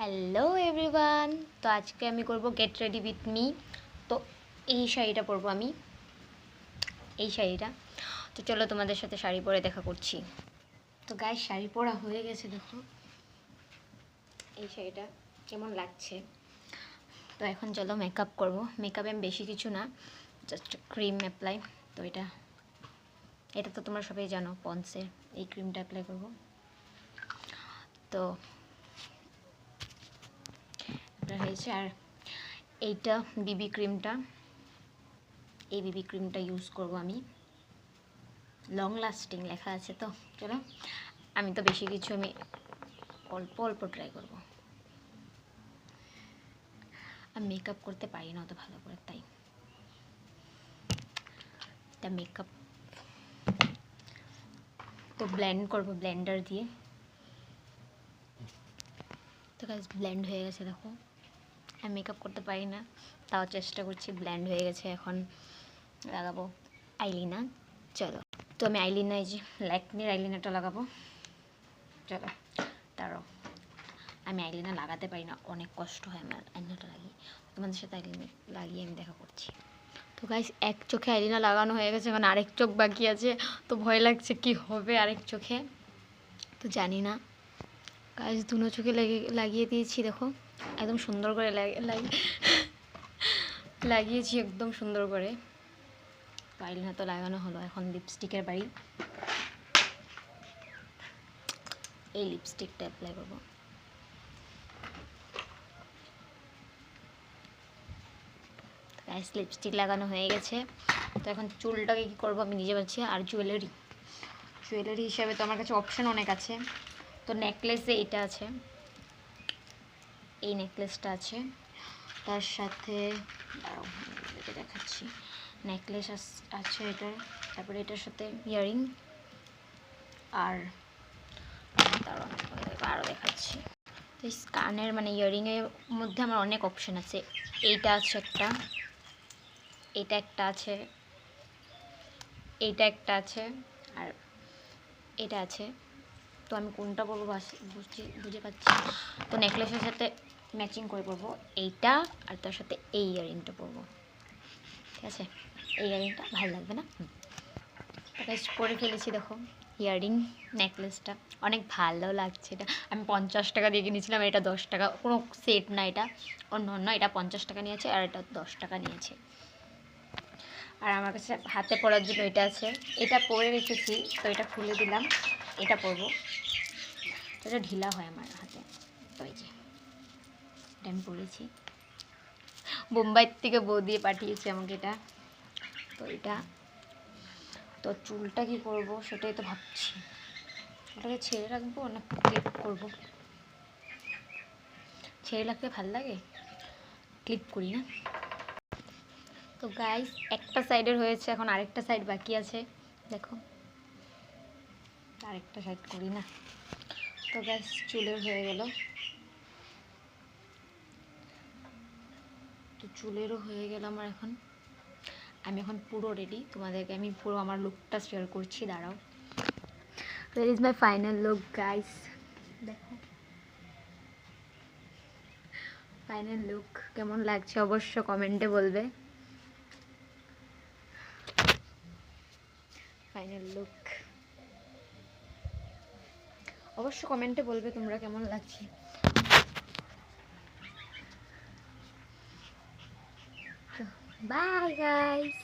Hello everyone. তো আজকে আমি করব গেট রেডি উইথ মি। তো এই শাড়িটা পরবো আমি, এই শাড়িটা। তো চলো তোমাদের সাথে শাড়ি পরে দেখা করছি। তো গায়ে শাড়ি পরা হয়ে গেছে, দেখো এই শাড়িটা কেমন লাগছে। তো এখন চলো মেকআপ করব। মেকআপে আমি বেশি কিছু না, জাস্ট ক্রিম অ্যাপ্লাই। তো এটা তো তোমরা সবাই জানো, পন্সের এই ক্রিমটা অ্যাপ্লাই করব। তো হয়েছে। আর এইটা বিবি ক্রিমটা, এই বিবি ক্রিমটা ইউজ করব আমি, লং লাস্টিং লেখা আছে। তো চলো, আমি তো বেশি কিছু, আমি অল্প অল্প ট্রাই করব। আমি মেকআপ করতে পারি না অত ভালো করে, তাই এটা মেকআপ তো ব্লেন্ড করব ব্লেন্ডার দিয়ে। তো গাইস ব্লেন্ড হয়ে গেছে, দেখো আমি মেকআপ করতে পারি না, তাও চেষ্টা করছি। ব্লেন্ড হয়ে গেছে, এখন লাগাবো আইলিনা। চলো, তো আমি আইলিনা, এই যে ল্যাকমির আইলিনাটা লাগাবো। চলো তারও, আমি আইলিনা লাগাতে পারি না, অনেক কষ্ট হয় আমার আইলিনাটা লাগিয়ে। তোমাদের সাথে আইলিনা লাগিয়ে আমি দেখা করছি। তো গাইস এক চোখে আইলিনা লাগানো হয়ে গেছে, এখন আরেক চোখ বাকি আছে। তো ভয় লাগছে কি হবে আরেক চোখে, তো জানি না। গাইস দুনো চোখে লাগিয়ে দিয়েছি, দেখো একদম সুন্দর করে লাগিয়েছি একদম সুন্দর করে। আইলিনা তো লাগানো হলো, এখন লিপস্টিকের বাড়ি। এই লিপস্টিকটা অ্যাপ্লাই করবো। গাইস লিপস্টিক লাগানো হয়ে গেছে। তো এখন চুলটাকে কী করবো আমি নিজে বলছি। আর জুয়েলারি হিসাবে তো আমার কাছে অপশন অনেক আছে। তো নেকলেসে এটা আছে, এই নেকলেসটা আছে, তার সাথে দেখাচ্ছি, নেকলেস আছে এটার, তারপরে এটার সাথে ইয়ারিং, আর আরও দেখাচ্ছি। তো কানের মানে ইয়ারিংয়ের মধ্যে আমার অনেক অপশন আছে। এইটা আছে একটা, এটা একটা আছে, এইটা একটা আছে, আর এটা আছে। তো আমি কোনটা পরবো বুঝে পাচ্ছি। তো নেকলেসের সাথে ম্যাচিং করে পরবো এইটা, আর তার সাথে এই ইয়ারিংটা পরবো, ঠিক আছে? এই ইয়ারিংটা ভালো লাগবে না? পরে ফেলেছি, দেখো ইয়ারিং নেকলেসটা অনেক ভালো লাগছে। এটা আমি 50 টাকা দিয়ে কিনেছিলাম, এটা 10 টাকা, কোনো সেট না, এটা অন্য এটা 50 টাকা নিয়েছে, আর এটা 10 টাকা নিয়েছে। আর আমার কাছে হাতে পরার জন্য এটা আছে, এটা পরে রেখেছি। তো এটা খুলে দিলাম, এটা পরবো। এটা ঢিলা হয় আমার হাতে, তো এই যে এটা আমি পরেছি। বোম্বাইয়ের থেকে বউ দিয়ে পাঠিয়েছে আমাকে এটা। তো এটা, তো চুলটা কি করবো সেটাই তো ভাবছি। ওটাকে ছেড়ে রাখবো না ক্লিপ করবো? ছেড়ে রাখতে ভালো লাগে, ক্লিপ করি না। তো গাইস একটা সাইডের হয়েছে, এখন আরেকটা সাইড বাকি আছে, দেখো আরেকটা সাইড করি না। তো গাইস চুলের হয়ে গেল, তো চুলেরও হয়ে গেল আমার। এখন আমি এখন পুরো রেডি, তোমাদেরকে আমি পুরো আমার লুকটা শেয়ার করছি, দাঁড়াও। Where is my final look guys? দেখো ফাইনাল লুক কেমন লাগছে অবশ্য কমেন্টে বলবে। ফাইনাল লুক অবশ্য কমেন্টে বলবে তোমরা কেমন লাগছে। Bye guys.